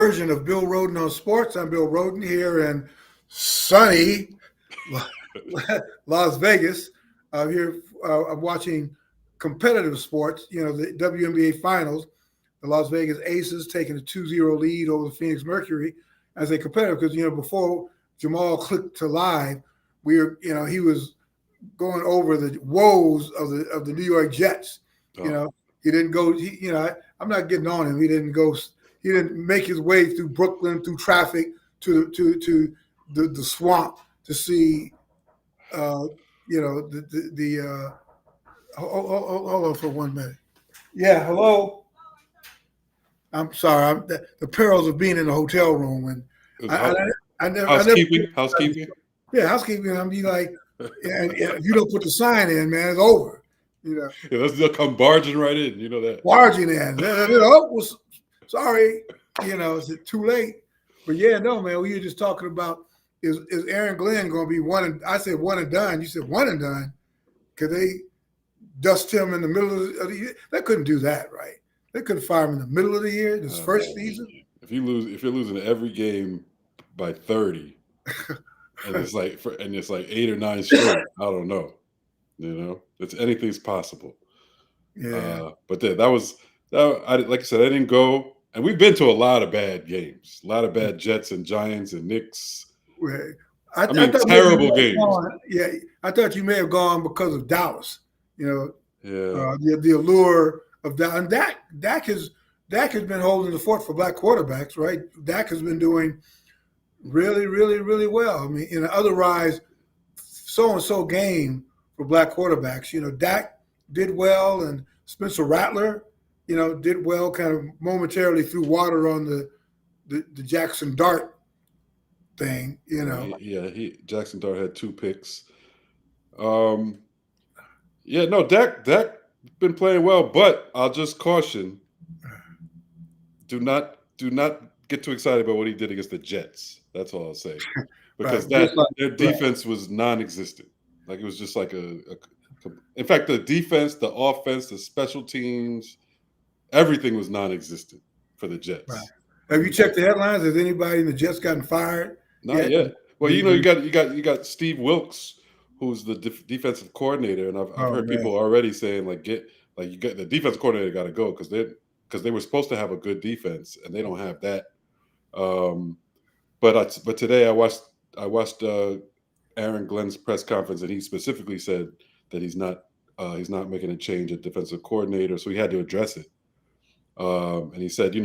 Version of Bill Roden on Sports. I'm Bill Roden here in sunny Las Vegas. Here, I'm watching competitive sports. You know, the WNBA Finals. The Las Vegas Aces taking a 2-0 lead over the Phoenix Mercury as a competitor. Because before Jamal clicked to live, he was going over the woes of the New York Jets. You know, he didn't go. I'm not getting on him. He didn't go. He didn't make his way through Brooklyn through traffic to the swamp to see. Hold on for 1 minute. Yeah, hello. I'm sorry. The perils of being in a hotel room and I never housekeeping. Yeah, housekeeping. I'm be like, and if you don't put the sign in, man, it's over. Yeah, they'll come barging right in. You know that. Barging in. Well, sorry. Is it too late? But yeah, no, man. We were just talking about is Aaron Glenn going to be I said one and done. You said one and done. Could they dust him in the middle of the year? They couldn't do that, right? They couldn't fire him in the middle of the year, this first season. If you're losing every game by 30, and it's like 8 or 9 straight, I don't know. Anything's possible. Yeah. But that was like I said, I didn't go, and we've been to a lot of bad games, a lot of bad Jets and Giants and Knicks. Right. I mean, terrible games. I thought you may have gone because of Dallas. Yeah. The allure of Dallas. And Dak has been holding the fort for black quarterbacks, right? Dak has been doing really, really, really well. I mean, in an otherwise so-and-so game for black quarterbacks, Dak did well, and Spencer Rattler, did well, kind of momentarily threw water on the Jackson Dart thing, Yeah, Jackson Dart had 2 picks. Dak been playing well, but I'll just caution: do not get too excited about what he did against the Jets. That's all I'll say, because their defense was non-existent. Like, it was just like in fact, the defense, the offense, the special teams, everything was non-existent for the Jets. Right. Have you checked the headlines? Has anybody in the Jets gotten fired? Not yet. Well, you got Steve Wilkes, who's the defensive coordinator, and I've heard people already saying you get the defensive coordinator got to go because they were supposed to have a good defense and they don't have that. But today I watched Aaron Glenn's press conference, and he specifically said that he's not making a change at defensive coordinator, so he had to address it. And he said, he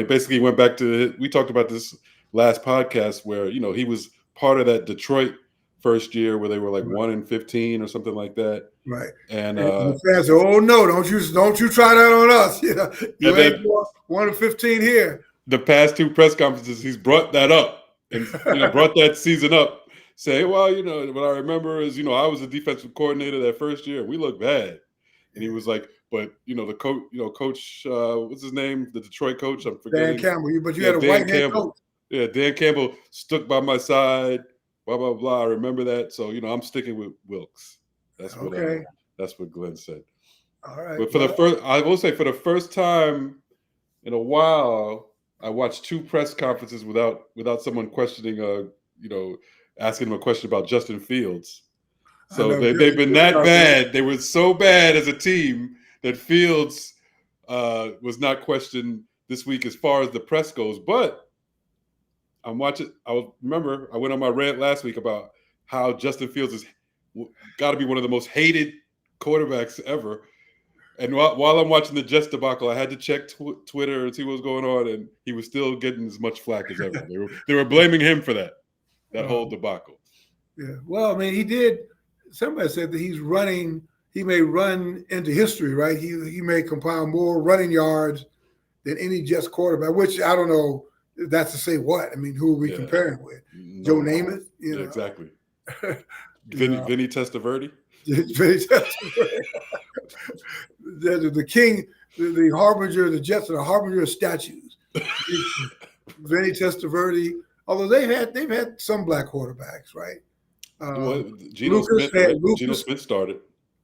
basically went back to, we talked about this last podcast where, he was part of that Detroit first year where they were like 1-15 or something like that. Right. And the fans said, "Oh no, don't you try that on us. You ain't 1-15 here." The past 2 press conferences, he's brought that up and brought that season up, saying, well, what I remember is, I was a defensive coordinator that first year. We looked bad. And he was like, but the coach, what's his name? The Detroit coach, I'm forgetting. Dan Campbell. But you had a white head coach. Yeah, Dan Campbell stuck by my side. Blah blah blah. I remember that. So I'm sticking with Wilkes. That's what Glenn said. All right. But I will say, for the first time in a while, I watched 2 press conferences without someone questioning, asking him a question about Justin Fields. So they've been that bad. They were so bad as a team that Fields was not questioned this week as far as the press goes. But I'm watching. I went on my rant last week about how Justin Fields has got to be one of the most hated quarterbacks ever. And while I'm watching the Jets debacle, I had to check Twitter and see what was going on, and he was still getting as much flack as ever. They were blaming him for that whole debacle. Yeah. Well, I mean, he did. Somebody said that he may run into history, right? He may compile more running yards than any Jets quarterback, which I don't know if that's to say what. I mean, who are we comparing with? No. Joe Namath? Yeah, exactly. Vinny Testaverde? Vinny Testaverde. The king, the harbinger, the Jets are the harbinger of statues. Vinny Testaverde, although they've had some black quarterbacks, right? Geno Smith started.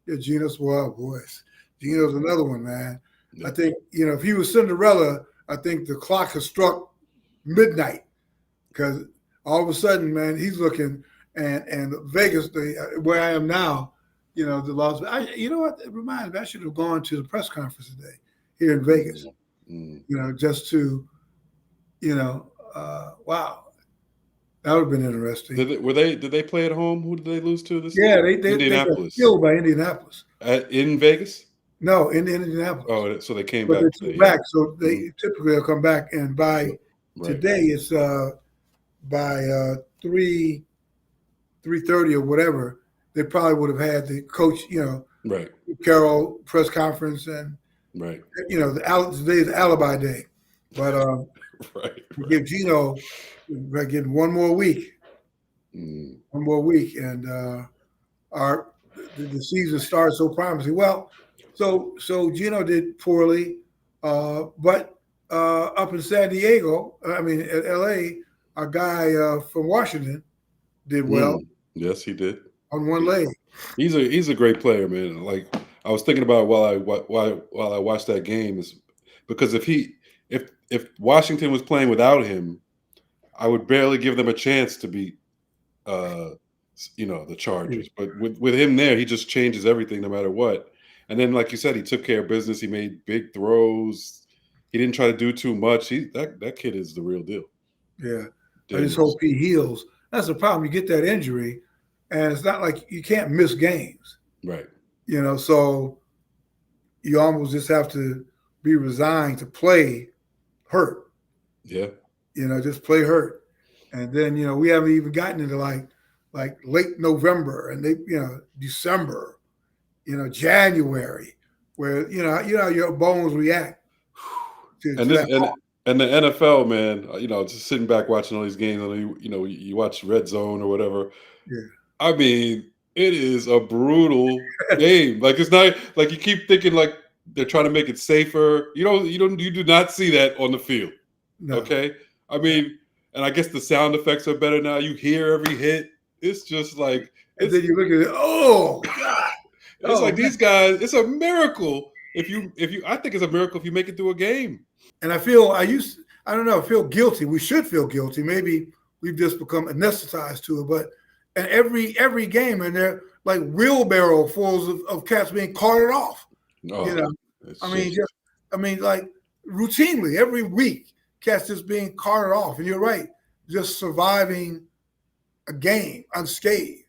Yeah, Geno's another one, man. Yeah. I think if he was Cinderella, I think the clock has struck midnight, because all of a sudden, man, he's looking and Vegas, where I am now, the Las. You know what? It reminds me, I should have gone to the press conference today here in Vegas. Just to, wow, that would have been interesting. Did they play at home? Who did they lose to this? Yeah, they got killed by Indianapolis. In Vegas? No, in Indianapolis. Oh, so they came but back. They came back. So they typically will come back, and by today it's by 3:30 or whatever. They probably would have had the coach, Carroll press conference, and today is alibi day, but we give Geno getting one more week, and the season starts so promising. Well, so Geno did poorly, but up in San Diego, at LA, our guy from Washington did well. Yes, he did. On one leg. He's a great player, man. Like, I was thinking about while I watched that game, is because if Washington was playing without him, I would barely give them a chance to beat the Chargers. But with him there, he just changes everything no matter what. And then, like you said, he took care of business. He made big throws. He didn't try to do too much. That kid is the real deal. Yeah. I just hope he heals. That's the problem. You get that injury, and it's not like you can't miss games. Right. So you almost just have to be resigned to play hurt. Yeah. Just play hurt. And then, we haven't even gotten into like late November and December, January, where, your bones react to that. And the NFL, man, just sitting back watching all these games, you watch Red Zone or whatever. Yeah. I mean, it is a brutal game. Like, it's not like you keep thinking like they're trying to make it safer. You do not see that on the field. No. Okay. I mean, and I guess the sound effects are better now. You hear every hit. It's just like, and then you look at it. Oh God! It's like these guys. It's a miracle I think it's a miracle if you make it through a game. And I feel guilty. We should feel guilty. Maybe we've just become anesthetized to it. But and every game, and they're like wheelbarrow fulls of cats being carted off. Oh, like routinely every week, cats just being carted off. And you're right, just surviving a game unscathed.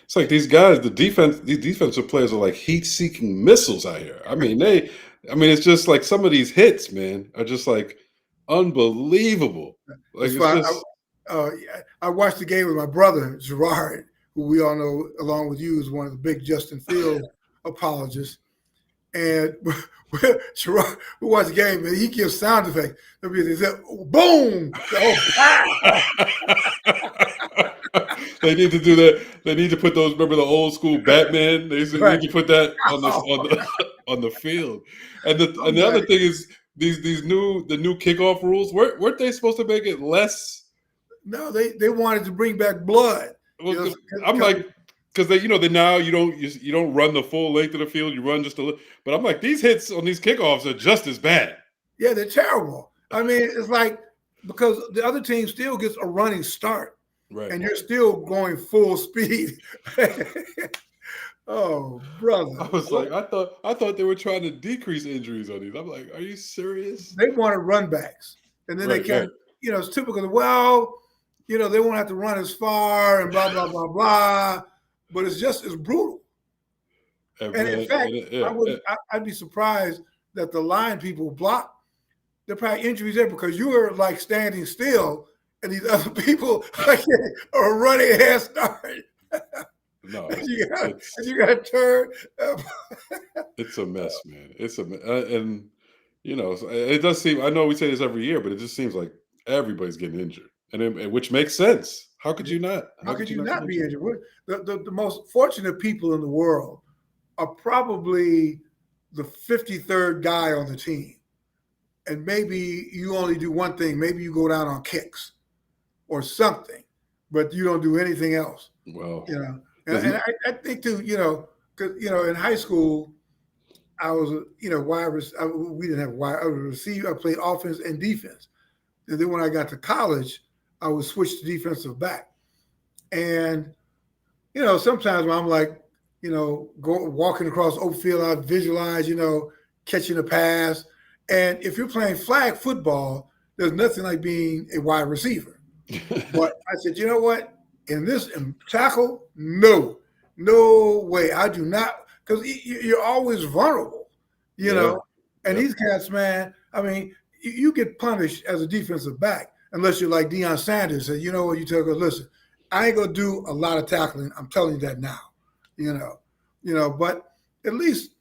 It's like these guys, these defensive players are like heat-seeking missiles out here. It's just like some of these hits, man, are just like unbelievable. Like, I watched the game with my brother Gerard, who we all know, along with you, is one of the big Justin Fields apologists. And Gerard, we watched the game, and he gives sound effects. Boom! They need to do that. They need to put those. Remember the old school Batman? They need to put that on the field. And the other thing is the new kickoff rules. Weren't they supposed to make it less? No, they wanted to bring back blood. Well, I'm like, because they now you don't run the full length of the field. You run just a little. But I'm like, these hits on these kickoffs are just as bad. Yeah, they're terrible. It's like, because the other team still gets a running start. Right. And you're still going full speed. Oh, brother. I was like, I thought they were trying to decrease injuries on these. I'm like, are you serious? They wanted run backs. And then they can't, it's typical. Well, they won't have to run as far and blah, blah, blah, blah. But it's brutal. And in fact, I'd be surprised that the line people block. There are probably injuries there because you were like standing still. And these other people are running a head start. No, you got to turn. It's a mess, man. It's and it does seem. I know we say this every year, but it just seems like everybody's getting injured, and which makes sense. How could you not? How could you not be injured? The most fortunate people in the world are probably the 53rd guy on the team, and maybe you only do one thing. Maybe you go down on kicks or something, but you don't do anything else. Well, and I think too, because in high school, I was, we didn't have wide receiver. I played offense and defense. And then when I got to college, I would switch to defensive back. And, sometimes when I'm like, walking across open field, I visualize, catching a pass. And if you're playing flag football, there's nothing like being a wide receiver. But I said, you know what? In tackle, no way. I do not, because you're always vulnerable, And these cats, man, I mean, you get punished as a defensive back unless you're like Deion Sanders and you know what, you tell her, listen, I ain't gonna do a lot of tackling. I'm telling you that now, but at least,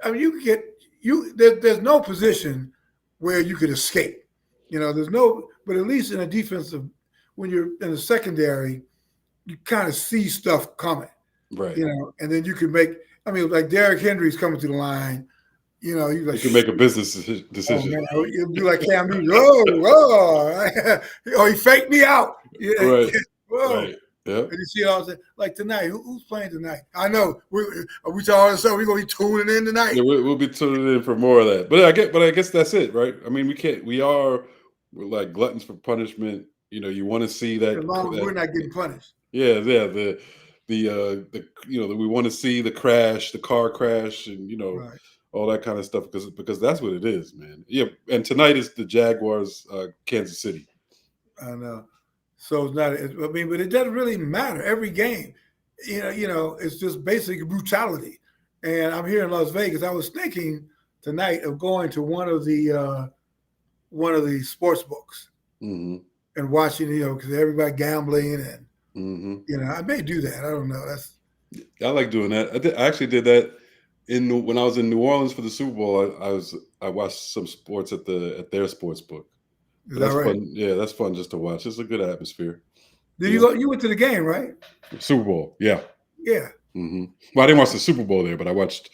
I mean, there's no position where you could escape. But at least in a defensive, when you're in the secondary, you kind of see stuff coming, right? And then you can like Derrick Henry's coming to the line, you can make a business decision. Oh, you'll be like Cam Newton, whoa, he faked me out, right? Whoa. Right. Yep. And you see all that, like tonight, who's playing tonight? I know we all this stuff. We're gonna be tuning in tonight. Yeah, we'll be tuning in for more of that. But I guess that's it, right? I mean, we're like gluttons for punishment. You want to see that. As long as we're not getting punished. Yeah. We want to see the car crash, and right. all that kind of stuff because that's what it is, man. Yeah. And tonight is the Jaguars, Kansas City. I know. So it's not. But it doesn't really matter. Every game, it's just basic brutality. And I'm here in Las Vegas. I was thinking tonight of going to one of the sports books mm-hmm. and watching, because everybody gambling and mm-hmm. I may do that. I don't know. I like doing that. I actually did that when I was in New Orleans for the Super Bowl. I watched some sports at their sports book. That's right? Fun. Yeah, that's fun just to watch. It's a good atmosphere. Did you go? You went to the game, right? Super Bowl, yeah. Yeah. Mm-hmm. Well, I didn't watch the Super Bowl there, but I watched,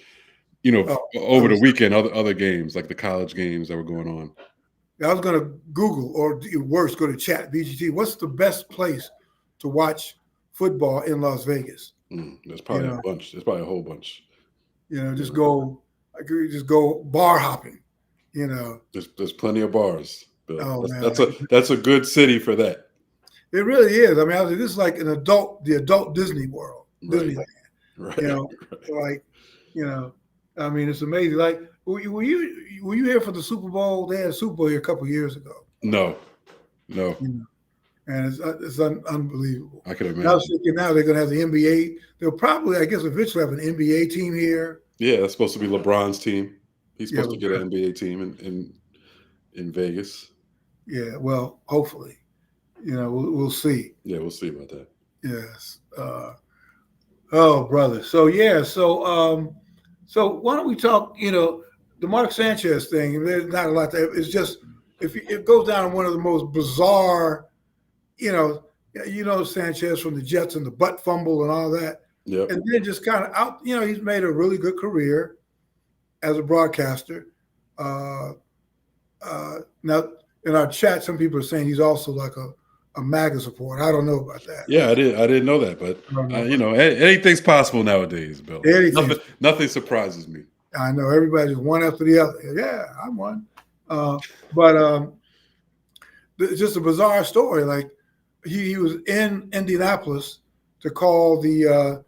over the weekend, other games, like the college games that were going on. I was going to Google, or worse, go to chat BGT. What's the best place to watch football in Las Vegas? There's probably a bunch. There's probably a whole bunch. Just go bar hopping. There's plenty of bars. Oh, that's a good city for that. It really is. I mean, this is like the adult Disney World, Disneyland. Right. I mean, it's amazing. Like, were you here for the Super Bowl? They had a Super Bowl here a couple of years ago. No. And it's unbelievable. I can imagine. I was thinking now they're going to have the NBA. They'll probably, I guess, eventually have an NBA team here. Yeah, that's supposed to be LeBron's team. He's supposed to get an NBA team in Vegas. Yeah, well, hopefully. We'll see. Yeah, we'll see about that. Yes. Oh, brother. So so why don't we talk, the Mark Sanchez thing, there's not a lot there. It's just, if it goes down one of the most bizarre, Sanchez from the Jets and the butt fumble and all that. Yep. And then just kind of out, he's made a really good career as a broadcaster. Now, in our chat, some people are saying he's also like a MAGA supporter. I don't know about that. Yeah, I didn't know that, but anything's possible nowadays, Bill. Nothing surprises me. I know everybody just one after the other. Yeah, I'm one. But it's just a bizarre story. Like he was in Indianapolis to call the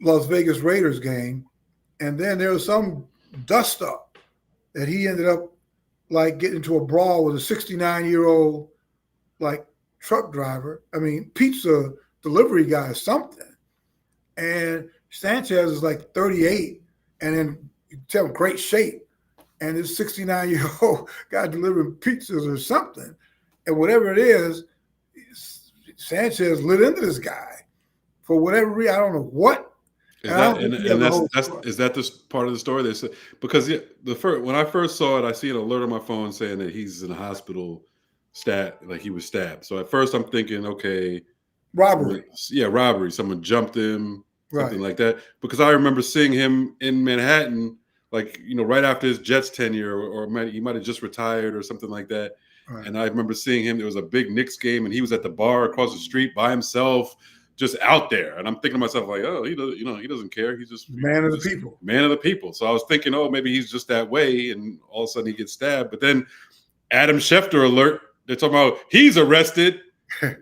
Las Vegas Raiders game, and then there was some dust up that he ended up like getting into a brawl with a 69-year-old like truck driver. I mean, pizza delivery guy or something. And Sanchez is like 38 and in great shape. And this 69-year-old guy delivering pizzas or something. And whatever it is, Sanchez lit into this guy for whatever reason. I don't know what. Is that this part of the story? They said, because when I first saw it, I see an alert on my phone saying that he's in a hospital, like he was stabbed. So at first I'm thinking, okay, robbery. Yeah, robbery. Someone jumped him, something like that. Because I remember seeing him in Manhattan, like right after his Jets tenure, or he might have just retired or something like that. Right. And I remember seeing him. There was a big Knicks game, and he was at the bar across the street by himself, just out there. And I'm thinking to myself, like, oh, he doesn't care. He's just man of the people. Man of the people. So I was thinking, oh, maybe he's just that way, and all of a sudden he gets stabbed. But then Adam Schefter alert. They're talking about he's arrested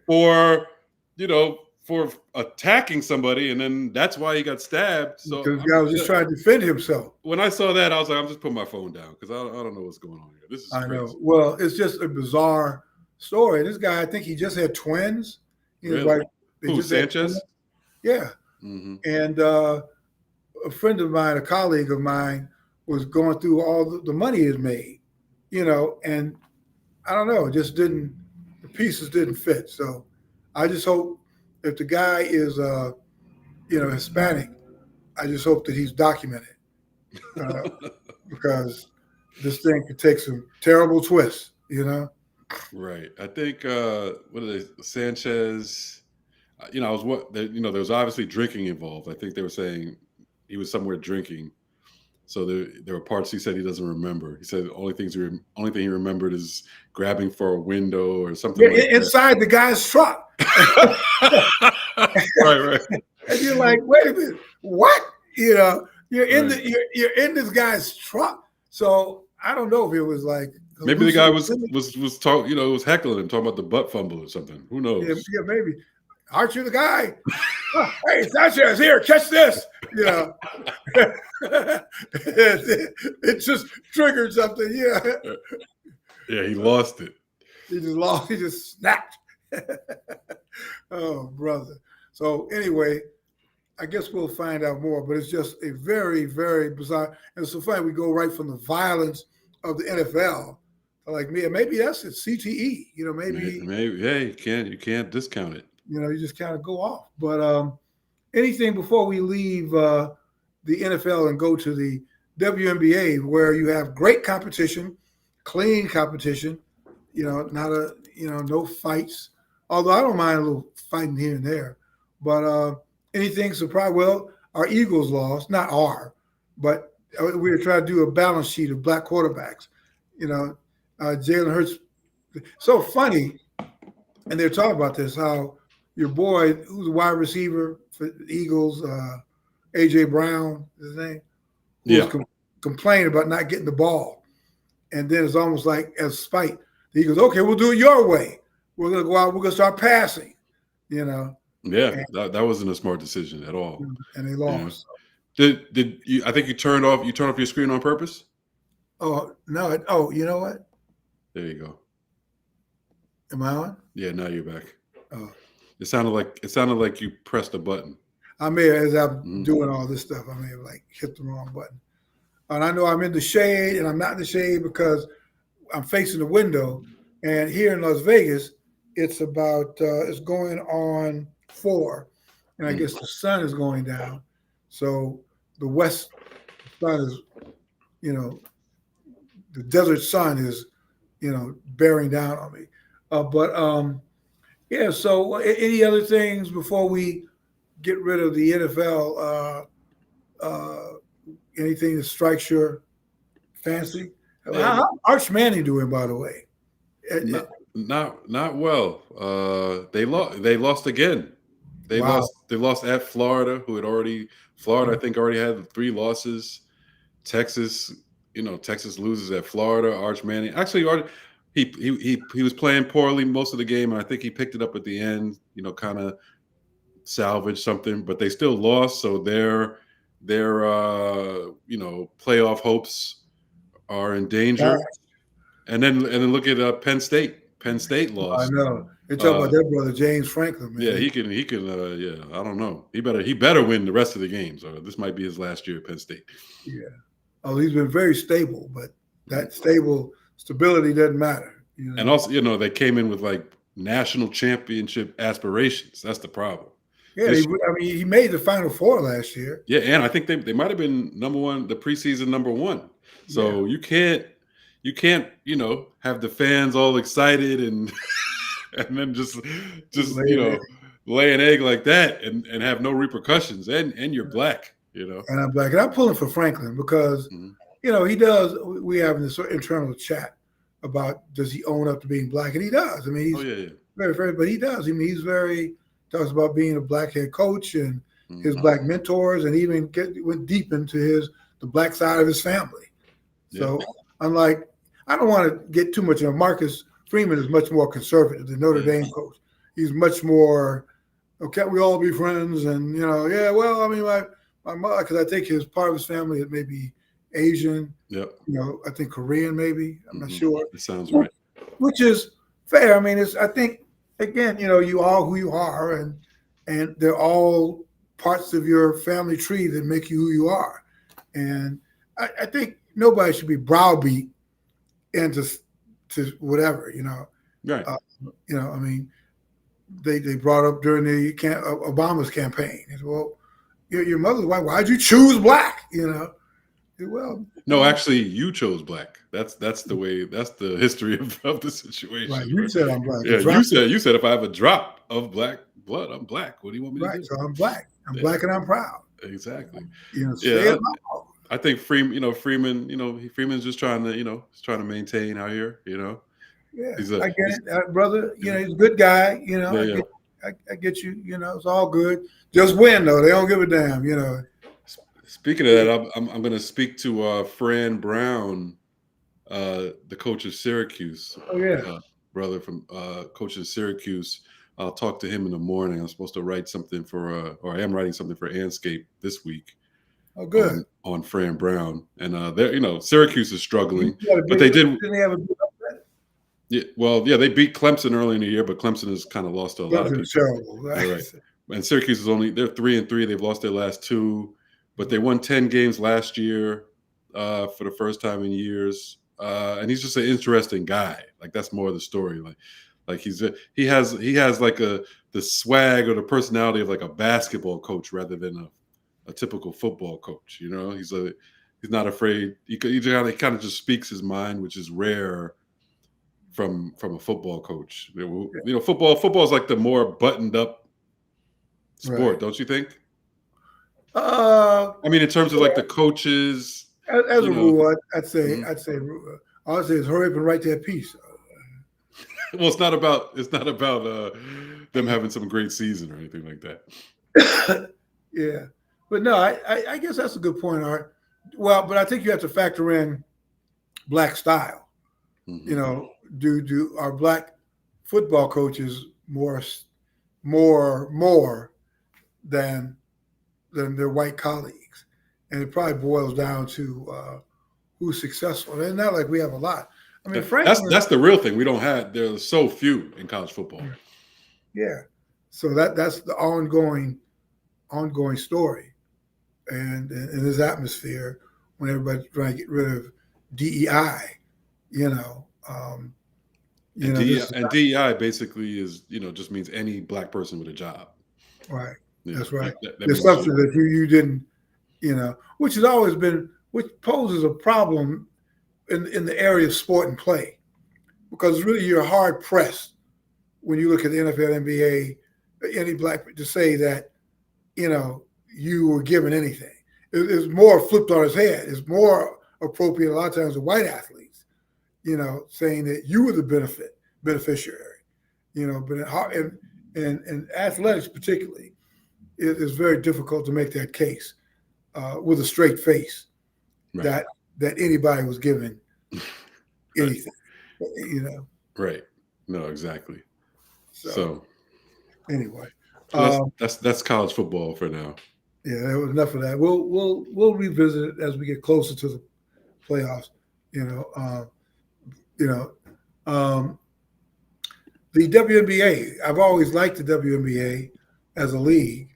for, for attacking somebody, and then that's why he got stabbed. So because the guy was just trying to defend himself. when I saw that, I was like, I'm just putting my phone down because I don't know what's going on here. This is crazy. I know. Well, it's just a bizarre story. This guy, I think he just had twins. He was Really? like, they Who, just had Sanchez? twins. Yeah. Mm-hmm. And a friend of mine, a colleague of mine, was going through all the money he had made, and I don't know, the pieces didn't fit. So I just hope if the guy is, Hispanic, I just hope that he's documented because this thing could take some terrible twists, Right. I think what are they? Sanchez. I was there was obviously drinking involved. I think they were saying he was somewhere drinking. So there were parts he said he doesn't remember. He said the only thing he remembered is grabbing for a window or something like inside the guy's truck. Right. And you're like, wait a minute, what? You're in you're in this guy's truck. So I don't know if it was like maybe the guy was talking, was heckling him, talking about the butt fumble or something. Who knows? Yeah, maybe. Aren't you the guy? Hey, Sanchez, here, catch this. It just triggered something. Yeah. Yeah, he lost it. He just snapped. Oh, brother. So anyway, I guess we'll find out more, but it's just a very, very bizarre. And it's so funny, we go right from the violence of the NFL to like me. And maybe that's it, CTE. Maybe hey, you can't discount it. You just kind of go off. But anything before we leave the NFL and go to the WNBA, where you have great competition, clean competition, no fights. Although I don't mind a little fighting here and there. But anything surprise? Well, our Eagles lost, not but we were trying to do a balance sheet of black quarterbacks. Jalen Hurts. So funny, and they're talking about this, how your boy, who's a wide receiver for the Eagles, A.J. Brown, is his name, was complaining about not getting the ball. And then it's almost like as spite. He goes, okay, we'll do it your way. We're going to go out, we're going to start passing, Yeah, that wasn't a smart decision at all. And they lost. Did you? I think you turned off your screen on purpose. Oh, no. You know what? There you go. Am I on? Yeah, now you're back. Oh. It sounded like you pressed a button. I may have, as I'm doing all this stuff, I may have hit the wrong button. And I know I'm in the shade, and I'm not in the shade because I'm facing the window. And here in Las Vegas, it's about it's going on 4, and I guess the sun is going down. So the west sun is, the desert sun is, bearing down on me. So any other things before we get rid of the NFL? Anything that strikes your fancy? How's Arch Manning doing, by the way? Not well. They lost again. They lost at Florida, I think already had 3 losses. Texas loses at Florida. Arch Manning, actually, he was playing poorly most of the game, and I think he picked it up at the end. Kind of salvaged something, but they still lost. So their playoff hopes are in danger. And then look at Penn State. Penn State lost. I know. They're talking about their brother James Franklin. Man. Yeah, he can. I don't know. He better win the rest of the games, or this might be his last year at Penn State. Yeah. Oh, he's been very stable, but that stability doesn't matter. And also, they came in with national championship aspirations. That's the problem. Yeah, he made the Final Four last year. Yeah, and I think they might have been number 1, the preseason number 1. So you can't, have the fans all excited and and then just lay an egg like that and have no repercussions. And you're black, And I'm black, and I'm pulling for Franklin because he does. We have this internal chat about does he own up to being black, and he does. I mean, he's very, very, but he does. I mean, he's very. Talks about being a black head coach and his black mentors, and even went deep into the black side of his family. So unlike, I don't want to get too much of Marcus Freeman is much more conservative than Notre Dame coach. He's much more, can't we all be friends? And, yeah, well, I mean, my mother, because I think part of his family is maybe Asian, Yep. I think Korean maybe. I'm not sure. It sounds right. Which is fair. I mean, I think, again, you are who you are, and they're all parts of your family tree that make you who you are. And I think nobody should be browbeat into to whatever, Right. I mean, they brought up during the Obama's campaign. Said, well, your mother's white. Why'd you choose black? Well, no, actually, you chose black. That's the way. That's the history of the situation. Right. You said I'm black. Yeah, you said if I have a drop of black blood, I'm black. What do you want me to do? So I'm black. I'm black and I'm proud. Exactly. Yeah. I think Freeman, Freeman's just trying to, he's trying to maintain out here, Yeah, I get it, brother. He's a good guy. I get you. It's all good. Just win though. They don't give a damn. Speaking of that, I'm going to speak to Fran Brown, the coach of Syracuse. Oh yeah, brother from coach of Syracuse. I'll talk to him in the morning. I'm supposed to write something or I am writing something for Anscape this week. Oh, good. On Fran Brown, and they're Syracuse is struggling, but they didn't. Didn't they have a big upset? Yeah, well, yeah, they beat Clemson early in the year, but Clemson has kind of lost to a lot of people. Terrible, right? And Syracuse is they're 3-3. They've lost their last 2, but they won 10 games last year for the first time in years. And he's just an interesting guy. Like that's more of the story. Like he has like the swag or the personality of like a basketball coach rather than a typical football coach. He's not afraid. He kind of just speaks his mind, which is rare from a football coach. Football is like the more buttoned up sport, right. Don't you think? I mean, in terms of like the coaches, as a rule, I'd say all I'd say is hurry up and write that piece. Well, it's not about them having some great season or anything like that. Yeah. But no, I guess that's a good point, Art. Well, but I think you have to factor in black style. Mm-hmm. Do our black football coaches more than their white colleagues, and it probably boils down to who's successful. And it's not like we have a lot. I mean, frankly, that's the real thing. We don't have. There are so few in college football. Yeah, so that's the ongoing story. And in this atmosphere, when everybody's trying to get rid of DEI, DEI basically is just means any black person with a job. Right. That's right. The assumption that you didn't, which has always been, which poses a problem in the area of sport and play, because really you're hard pressed when you look at the NFL, NBA, any black to say that you were given anything. It's more flipped on its head. It's more appropriate a lot of times to white athletes, saying that you were the beneficiary, but in athletics particularly, it is very difficult to make that case with a straight face, right. that anybody was given anything, Right. No, exactly. So anyway. That's college football for now. Yeah, there was enough of that. We'll revisit it as we get closer to the playoffs. The WNBA. I've always liked the WNBA as a league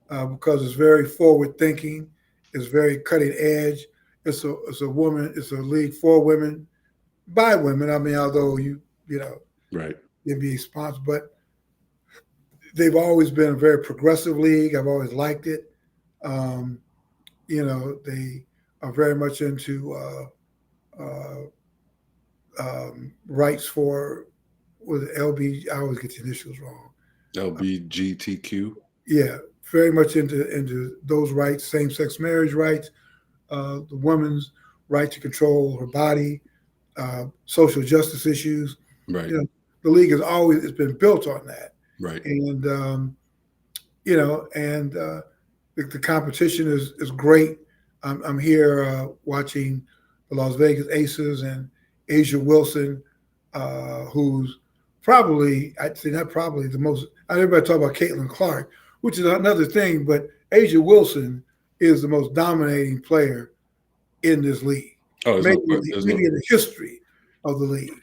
because it's very forward thinking. It's very cutting edge. It's a league for women, by women. I mean, although right, NBA sponsor, but they've always been a very progressive league. I've always liked it. They are very much into rights for LB. I always get the initials wrong. LBGTQ. Yeah, very much into those rights, same-sex marriage rights, the woman's right to control her body, social justice issues. Right. The league it's been built on that. Right. And the competition is great. I'm here watching the Las Vegas Aces and Asia Wilson, who's probably, I'd say not probably the most, everybody talk about Caitlin Clark, which is another thing, but Asia Wilson is the most dominating player in this league, Oh, maybe in the history of the league.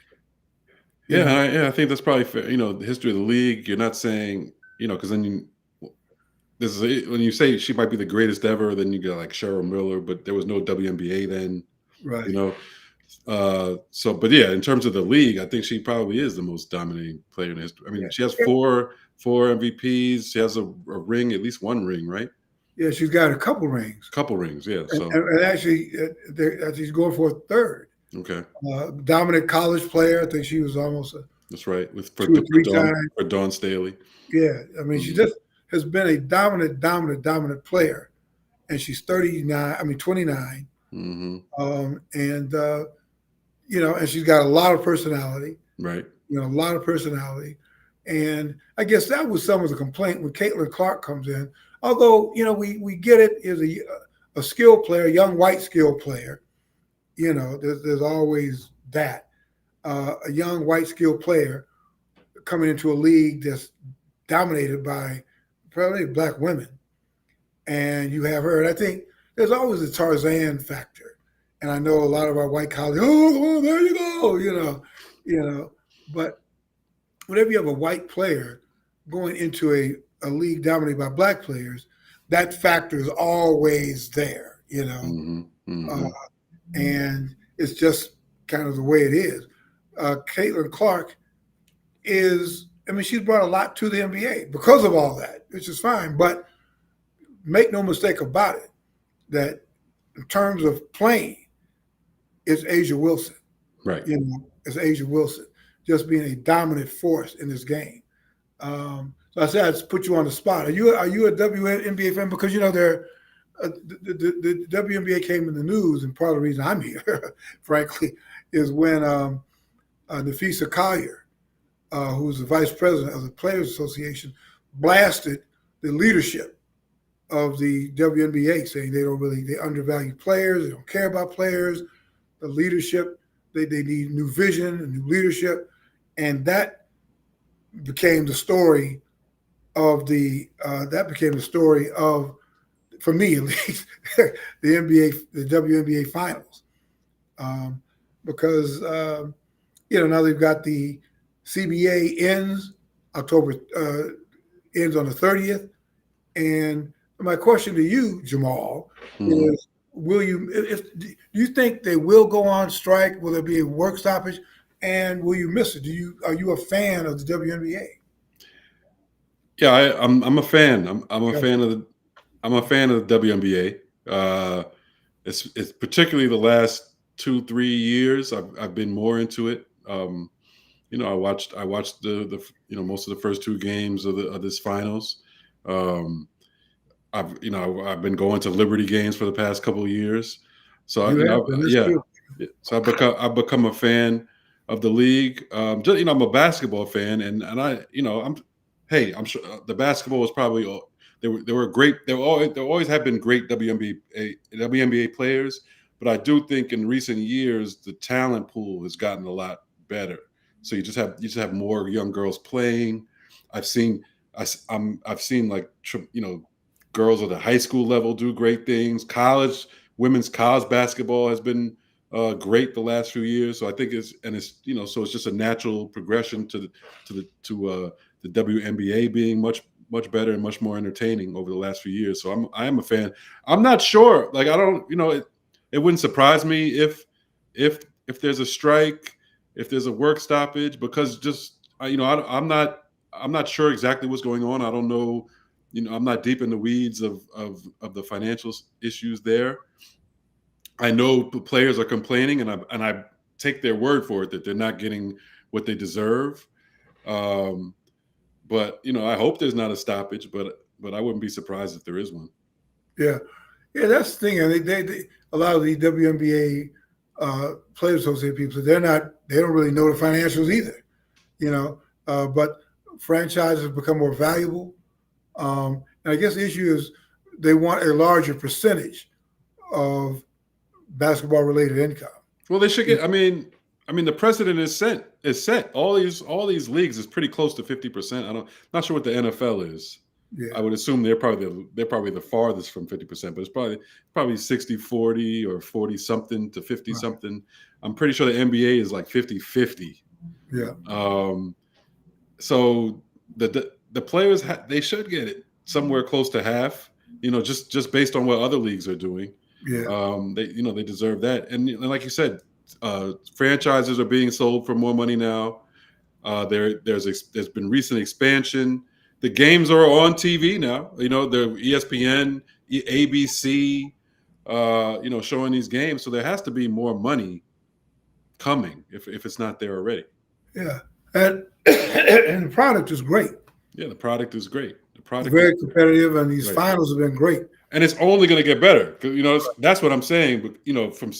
Yeah, I think that's probably fair. The history of the league. You're not saying, because then when you say she might be the greatest ever, then you got like Cheryl Miller, but there was no WNBA then. Right. But yeah, in terms of the league, I think she probably is the most dominating player in history. I mean, she has four MVPs. She has a ring, at least one ring, right? Yeah, she's got a couple rings. Couple rings, yeah. So and actually, she's going for a third. Okay. Dominant college player. I think she was almost that's right. For Dawn Staley. Yeah, I mean, she just has been a dominant player, and she's 29. Mm-hmm. And she's got a lot of personality. Right. A lot of personality, and I guess that was some of the complaint when Caitlin Clark comes in. Although we get it is a skill player, a young white skill player. There's always that a young white skill player coming into a league that's dominated by probably black women, and you have her. And I think there's always a Tarzan factor. And I know a lot of our white colleagues, oh, there you go, But whenever you have a white player going into a league dominated by black players, that factor is always there, Mm-hmm. Mm-hmm. And it's just kind of the way it is. Caitlin Clark she's brought a lot to the NBA because of all that, which is fine. But make no mistake about it, that in terms of playing, it's Asia Wilson. Right. It's Asia Wilson just being a dominant force in this game. So I said I'd put you on the spot. Are you a WNBA fan? Because the WNBA came in the news, and part of the reason I'm here, frankly, is when Nafisa Collier, who's the vice president of the Players Association, blasted the leadership of the WNBA, saying they undervalue players, they don't care about players, the leadership, they need new vision and new leadership, and that became the story of for me at least, the WNBA finals, because now they've got the CBA ends October ends on the 30th, and my question to you, Jamal, is: do you think they will go on strike? Will there be a work stoppage? And will you miss it? Are you a fan of the WNBA? Yeah, I'm a fan. I'm a fan of the WNBA. It's particularly the last 2-3 years. I've been more into it. I watched the most of the first 2 games of this finals. I've been going to Liberty games for the past couple of years. So I've become a fan of the league. I'm a basketball fan, and I'm sure the basketball was probably they were great. There always have been great WNBA players, but I do think in recent years the talent pool has gotten a lot better. So you just have more young girls playing. I've seen like girls at the high school level do great things. Women's college basketball has been great the last few years. So I think so it's just a natural progression to the WNBA being much better and much more entertaining over the last few years. So I am a fan. I'm not sure. Like I don't, it wouldn't surprise me if there's a strike, if there's a work stoppage, because I'm not sure exactly what's going on. I don't know. I'm not deep in the weeds of the financial issues there. I know the players are complaining, and I take their word for it that they're not getting what they deserve. But I hope there's not a stoppage, but I wouldn't be surprised if there is one. Yeah, that's the thing. I think they a lot of the WNBA Players Association people, they don't really know the financials either. But franchises have become more valuable. And I guess the issue is they want a larger percentage of basketball-related income. Well, they should get. I mean, I mean, the precedent is set. Is set. All these leagues is pretty close to 50%. Not sure what the NFL is. Yeah. I would assume they're probably the farthest from 50%, but it's probably 60-40 or 40 something to 50 Right. something. I'm pretty sure the NBA is like 50-50. Yeah. So the players they should get it somewhere close to half. Just based on what other leagues are doing. Yeah. They deserve that. And like you said, franchises are being sold for more money now. There's been recent expansion. The games are on TV now. The ESPN, ABC, showing these games. So there has to be more money coming if it's not there already. Yeah, and the product is great. Yeah, the product is great. The product very is competitive, and these Right. finals have been great. And it's only going to get better. 'Cause, that's what I'm saying. But from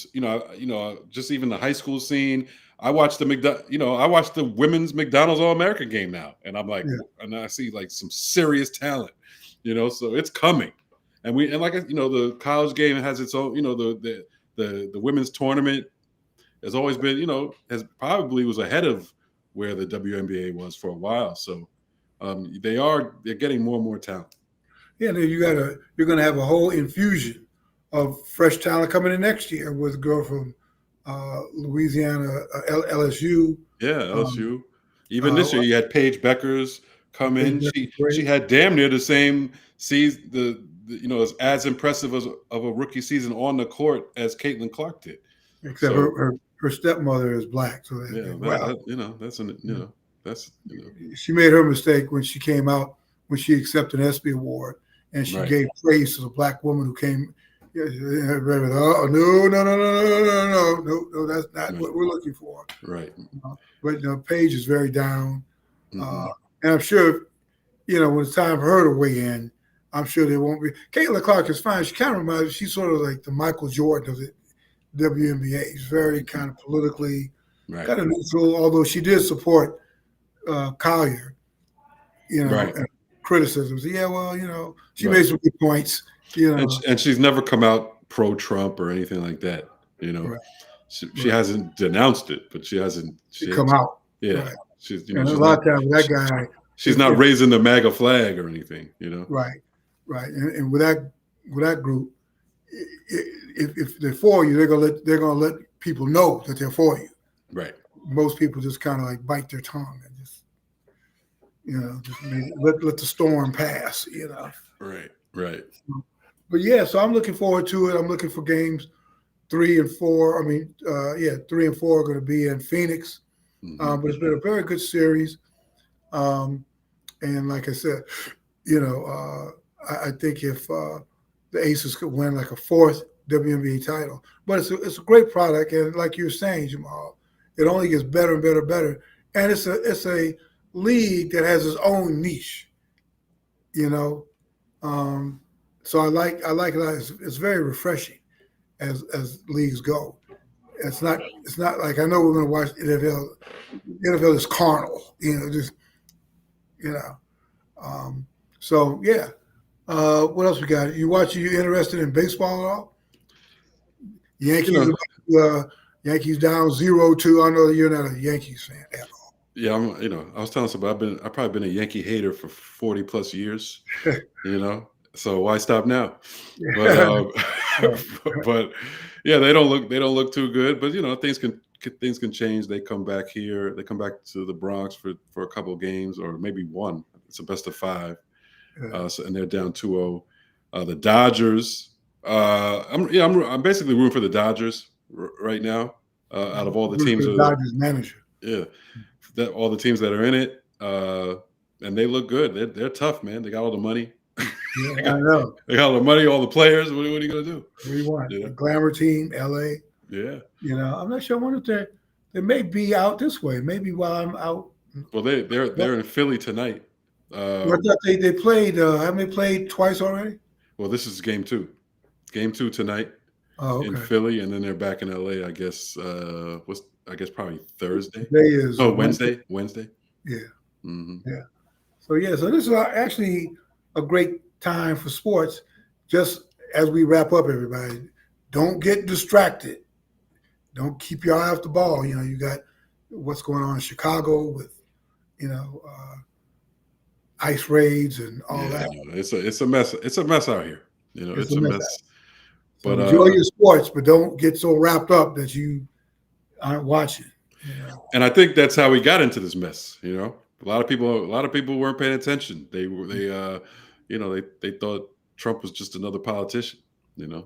just even the high school scene, I watched the women's McDonald's All-America game now, and I'm like, Yeah. and I see like some serious talent. So it's coming, and the college game has its own. The women's tournament has always been, was ahead of where the WNBA was for a while. So they're getting more and more talent. Yeah, then you're gonna have a whole infusion of fresh talent coming in next year with a girl from Louisiana, LSU. Yeah, LSU. Even this year, you had Paige Beckers come in. Paige Beckers, She had damn near the same season. As impressive of a rookie season on the court as Caitlin Clark did. Except So- her stepmother is black, so she made her mistake when she came out when she accepted an ESPY award and she Right. gave praise to the black woman who came. No, that's not Right. what we're looking for. Right. But Paige is very down, Mhm. and I'm sure, when it's time for her to weigh in, I'm sure there won't be. Caitlin Clark is fine. She kind of reminds me. She's sort of like the Michael Jordan of the WNBA. She's very kind of politically Right. kind of neutral, although she did support Collier, Right. and criticisms. Yeah, well, she Right. made some good points. And she's never come out pro-Trump or anything like that. Right. She Right. hasn't denounced it, but she hasn't. She come out. Yeah. Right. She's And she's a lot not, of times that guy. she's not raising the MAGA flag or anything. Right. And with that group, if they're for you, they're gonna let people know that they're for you. Right. Most people just kind of like bite their tongue and just let the storm pass. Right. Right. But yeah, so I'm looking forward to it. I'm looking for games 3 and 4. 3 and 4 are going to be in Phoenix. Mhm. But it's been a very good series. And like I said, I think if the Aces could win like a 4th WNBA title, but it's a great product, and like you're saying, Jamal, it only gets better and better and better. And it's a league that has its own niche. So I like it. It's very refreshing as leagues go. It's not like I know we're going to watch NFL. NFL is carnal, So yeah. What else we got? You interested in baseball at all? Yankees. Yankees down 0-2. I know you're not a Yankees fan at all. Yeah, I was telling somebody I've probably been a Yankee hater for 40 plus years. So why stop now? But but yeah, they don't look too good. But things can change. They come back here. They come back to the Bronx for a couple of games or maybe one. It's a best of 5. Yeah. And they're down 2-0. The Dodgers. I'm basically rooting for the Dodgers right now. Out of all the teams, the Dodgers manager. Yeah, all the teams that are in it, and they look good. They're tough, man. They got all the money. Yeah, I know. They got all the money, all the players. What are you gonna do? What do you want? The glamour team, LA. Yeah. I'm not sure. I wonder if they may be out this way. Maybe while I'm out. Well, they're in Philly tonight. I thought they played. Haven't they played twice already? Well, this is game 2. Game 2 tonight in Philly, and then they're back in LA. I guess probably Thursday. Today is Wednesday. Wednesday. Yeah. Mm-hmm. Yeah. So this is actually a great time for sports. Just as we wrap up, everybody, don't get distracted. don't keep your eye off the ball. You know, you got what's going on in Chicago with, you know, ICE raids and all that. no, it's a mess. It's a mess out here. You know, It's it's a a mess. mess. So But enjoy your sports, but don't get so wrapped up that you aren't watching. You know? and I think that's how we got into this mess. You know, a lot of people weren't paying attention. They you know, they thought Trump was just another politician. You know,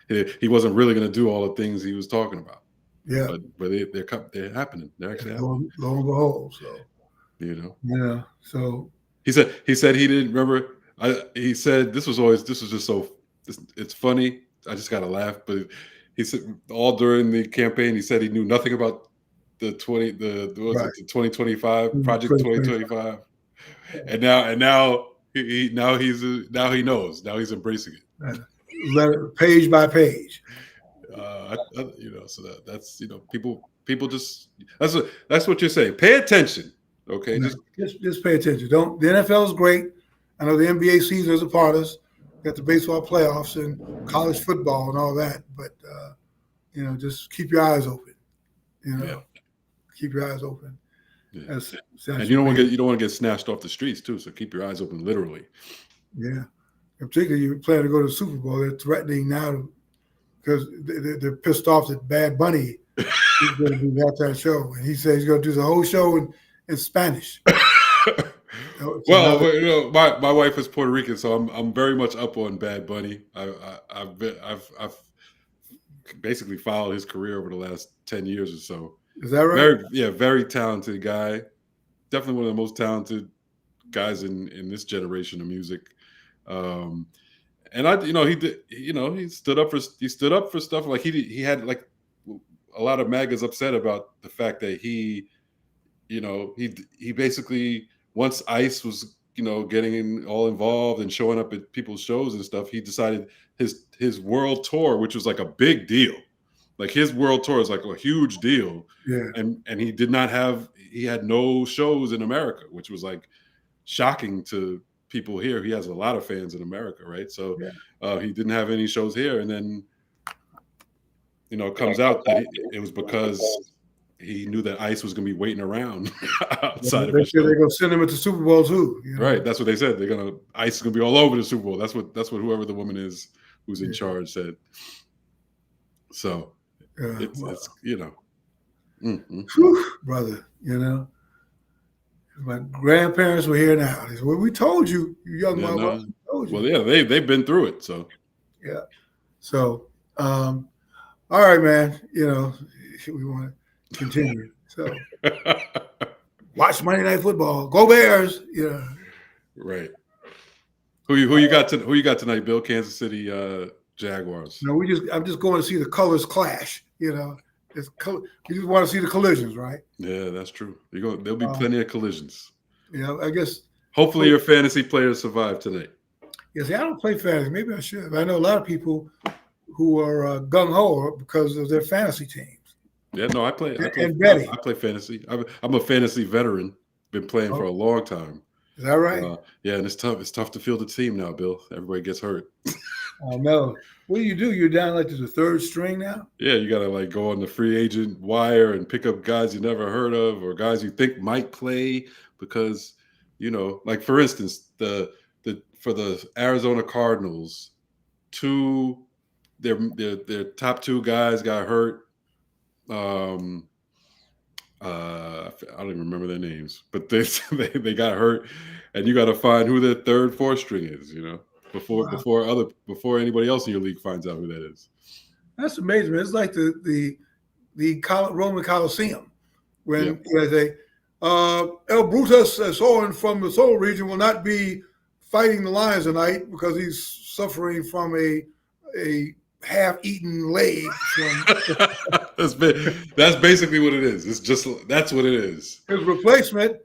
Yeah, he wasn't really going to do all the things he was talking about. yeah. But they're happening. They're actually happening. Lo and behold, so You know, yeah. So he said he didn't remember. He said this was just so. It's funny. I just got to laugh. But he said all during the campaign, he said he knew nothing about the right. the 2025 Project 2025. 2025, and now now he knows. Now he's embracing it. Letter page by page. You know, so that's you know, people just that's what you're saying. Pay attention, okay? No, just pay attention. Don't the NFL is great. I know the NBA season is a part of us. Got the baseball playoffs and college football and all that, but you know, just keep your eyes open. You know, keep your eyes open. Yeah. And you don't want to get snatched off the streets too. So keep your eyes open, literally. Yeah, in particular, you plan to go to the Super Bowl. They're threatening now because they're pissed off that Bad Bunny is going to be at that show, and he said he's going to do the whole show in Spanish. Well, you know, my wife is Puerto Rican, so I'm very much up on Bad Bunny. I've basically followed his career over the last 10 years or so. Is that right? Very talented guy. Definitely one of the most talented guys in this generation of music. And he stood up for stuff like he had like a lot of MAGAs upset about the fact that he basically, once ICE was, you know, getting all involved and showing up at people's shows and stuff, he decided his world tour, which was like a big deal. Like his world tour is like a huge deal. Yeah. And he had no shows in America, which was like shocking to people here. He has a lot of fans in America, right? So he didn't have any shows here. And then, you know, it comes out that it was because he knew that ICE was going to be waiting around outside of his show. They're going to send him at the Super Bowl too. You know? Right. That's what they said. ICE is going to be all over the Super Bowl. That's what whoever the woman is who's in charge said. So it's you know. Whew, brother, you know. My grandparents were here now. They said, well, we told you, you young motherfucker. Told you. Well, yeah, they've been through it. So yeah. So all right, man. You know, we want to continue. So watch Monday Night Football. Go Bears. You know. Right. Who you got tonight, Bill? Kansas City Jaguars. No, I'm just going to see the colors clash. You know, you just want to see the collisions, right? Yeah, that's true. There'll be plenty of collisions. Yeah, I guess. Hopefully, your fantasy players survive tonight. Yeah, see, I don't play fantasy. Maybe I should. But I know a lot of people who are gung ho because of their fantasy teams. Yeah, no, I play fantasy. I'm a fantasy veteran. Been playing for a long time. Is that right? Yeah, and it's tough. It's tough to field a team now, Bill. Everybody gets hurt. I know. What do you do? You're down like to the third string now? Yeah, you got to like go on the free agent wire and pick up guys you never heard of or guys you think might play because, you know, like for instance, for the Arizona Cardinals, their top two guys got hurt. I don't even remember their names, but they got hurt, and you got to find who their third, fourth string is. You know, before anybody else in your league finds out who that is. That's amazing, man. It's like the Roman Coliseum when they say El Brutus Sorin from the Soul region will not be fighting the Lions tonight because he's suffering from a half-eaten leg. That's basically what it is. It's just that's what it is. His replacement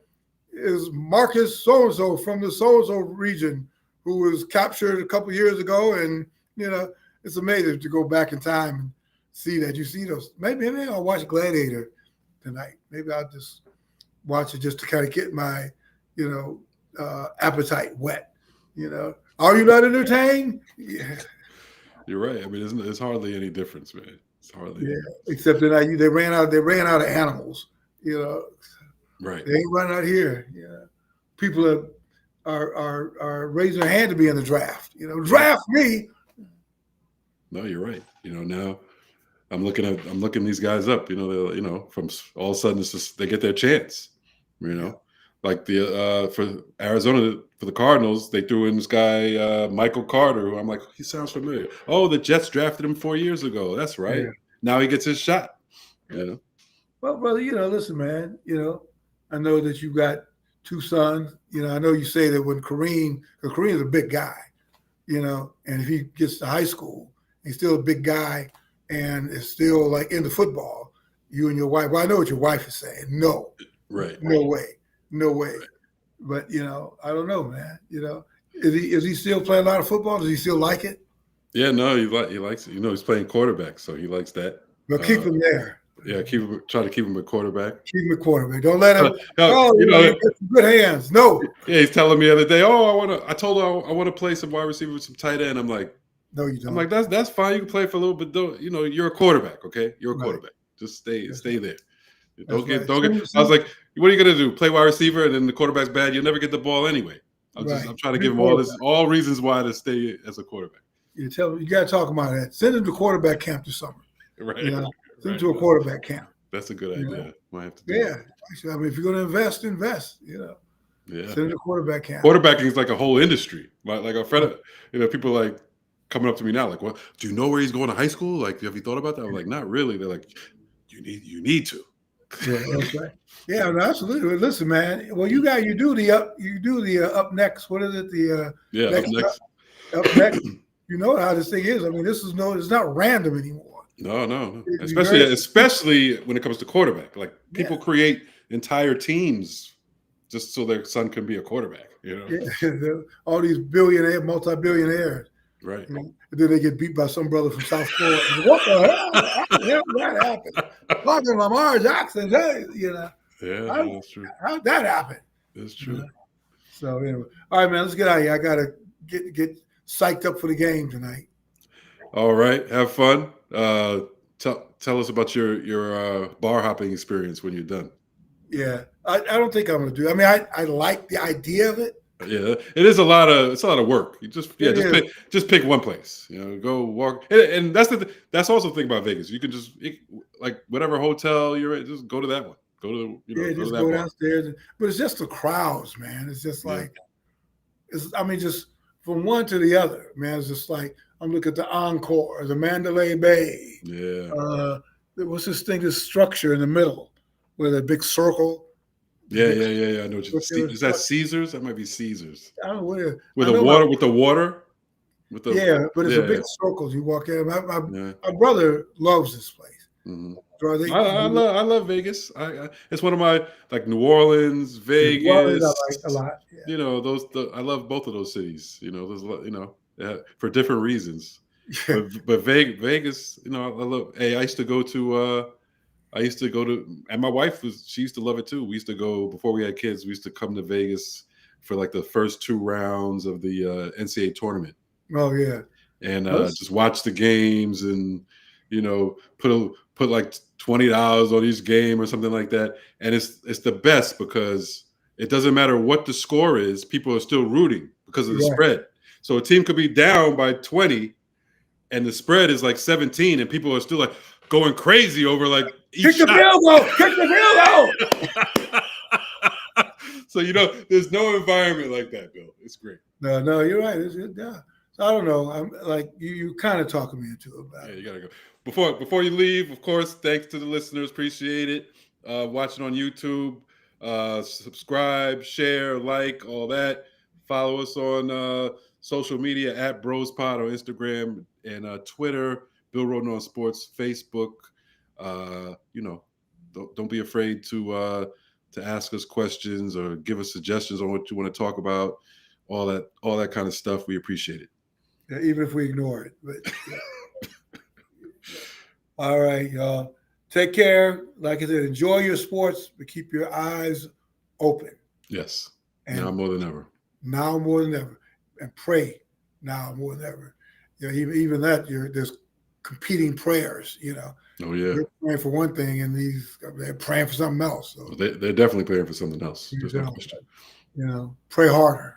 is Marcus so-and-so from the so-and-so region who was captured a couple years ago. And, you know, it's amazing to go back in time and see that. You see those. Maybe I'll watch Gladiator tonight. Maybe I'll just watch it just to kind of get my, you know, appetite wet. You know, are you not entertained? Yeah. You're right. I mean, there's hardly any difference, man. It's hardly Yeah, anything. except that they ran out of animals. You know, Right. they ain't running out here. Yeah, people are raising their hand to be in the draft. You know, draft me. No, you're right. Now I'm looking these guys up. From all of a sudden it's just they get their chance. Yeah. Like for Arizona for the Cardinals, they threw in this guy Michael Carter, who I'm like, he sounds familiar. Oh, the Jets drafted him 4 years ago. That's right. Yeah. Now he gets his shot. Well, brother, listen, man. I know that you got two sons. I know you say that when because Kareem's a big guy. And if he gets to high school, he's still a big guy, and is still like into football. You and your wife. Well, I know what your wife is saying. No, Right. no way. Right. But I don't know, man. Is he still playing a lot of football? Does he still like it? Yeah, no, he likes it. He's playing quarterback, so he likes that. But keep him there. Yeah, try to keep him a quarterback. Keep him a quarterback. Don't let him. You get some good hands. No. Yeah, he's telling me the other day. Oh, I told her I want to play some wide receiver with some tight end. I'm like, no, you don't. I'm like, that's fine. You can play for a little bit. You're a quarterback, okay? You're a quarterback. Just stay there. Don't get. I was like, what are you gonna do? Play wide receiver, and then the quarterback's bad. You'll never get the ball anyway. I'm trying to give him all reasons why to stay as a quarterback. You got to talk about that. Send him to quarterback camp this summer. Right. Send him to a quarterback camp. That's a good idea. Might have to do that. I mean, if you're going to invest. Yeah. Send him to quarterback camp. Quarterbacking is like a whole industry. Like a friend, people like coming up to me now, like, "What? Do you know where he's going to high school? Like, have you thought about that?" I'm like, "Not really." They're like, "You need to." Yeah, that's right. Yeah, no, absolutely. Listen, man. Well, you do the up next. What is it? Up next. You know how this thing is. I mean, it's not random anymore. No. Especially when it comes to quarterback. Like people create entire teams just so their son can be a quarterback. Yeah, all these multi-billionaires. Right. And then they get beat by some brother from South Florida. What the hell? How the hell did that happen? Talking Lamar Jackson, Yeah, that's true. How'd that happen? That's true. So anyway, all right, man, let's get out of here. I gotta get psyched up for the game tonight. All right, have fun. Tell us about your bar hopping experience when you're done. Yeah, I don't think I'm gonna do it. I mean, I like the idea of it. Yeah, it's a lot of work. You just pick one place. Go walk, and that's also the thing about Vegas. You can just like whatever hotel you're at, just go to that one. Go to just go downstairs. But it's just the crowds, man. It's just like just from one to the other, man. It's just like I'm looking at the Encore, the Mandalay Bay. Yeah. What's this thing? This structure in the middle, with a big circle. Yeah. I know. Is that Caesars? That might be Caesars. I don't know what it is. With the water. But it's a big circle. You walk in. My brother loves this place. Mm-hmm. So I love Vegas. It's one of my New Orleans, Vegas. New Orleans, I like a lot. Yeah. I love both of those cities. There's for different reasons. But Vegas, I love. Hey, I used to go to, and my wife she used to love it too. We used to go before we had kids. We used to come to Vegas for the first 2 rounds of the NCAA tournament. Oh yeah, and just watch the games and put like $20 on each game or something like that. And it's the best because it doesn't matter what the score is, people are still rooting because of the spread. So a team could be down by 20 and the spread is 17 and people are still going crazy over each kick the field goal, kick the field goal. So there's no environment like that, Bill. It's great. No, you're right. So I don't know. I'm you kind of talking me into it about it. Yeah, you gotta go. Before you leave, of course, thanks to the listeners. Appreciate it. Watching on YouTube, subscribe, share, like, all that. Follow us on social media at BrosPod on Instagram and Twitter. Bill Rhoden on Sports, Facebook. Don't be afraid to ask us questions or give us suggestions on what you want to talk about. All that kind of stuff. We appreciate it. Yeah, even if we ignore it. But all right, y'all. Take care. Like I said, enjoy your sports, but keep your eyes open. Yes. Now more than ever. Now more than ever. And pray now more than ever. Even that, there's competing prayers. You know, Oh yeah, they're praying for one thing, and they're praying for something else. So they're definitely playing for something else. There's no question. you know, pray harder.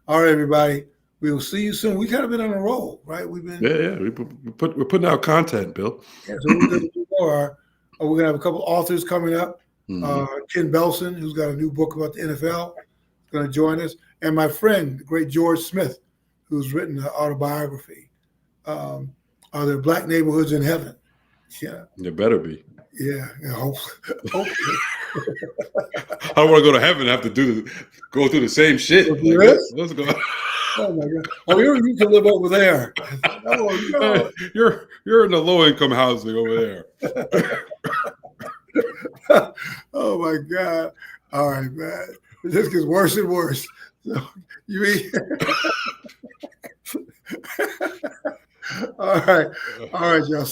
All right, everybody. We will see you soon. We kind of been on a roll, right? We've been Yeah. We're putting out content, Bill. yeah. So we're gonna do more. We're gonna have a couple authors coming up. Mhm. Ken Belson, who's got a new book about the NFL, is going to join us, and my friend, the great George Smith, who's written an autobiography. Are there black neighborhoods in heaven? Yeah, There better be. yeah. Hopefully. I don't want to go to heaven and have to go through the same shit. Like, let's go. Oh my God! Oh, you used to live over there. Oh no! You're in the low income housing over there. Oh my God! All right, man. This gets worse and worse. So you mean? All right, y'all.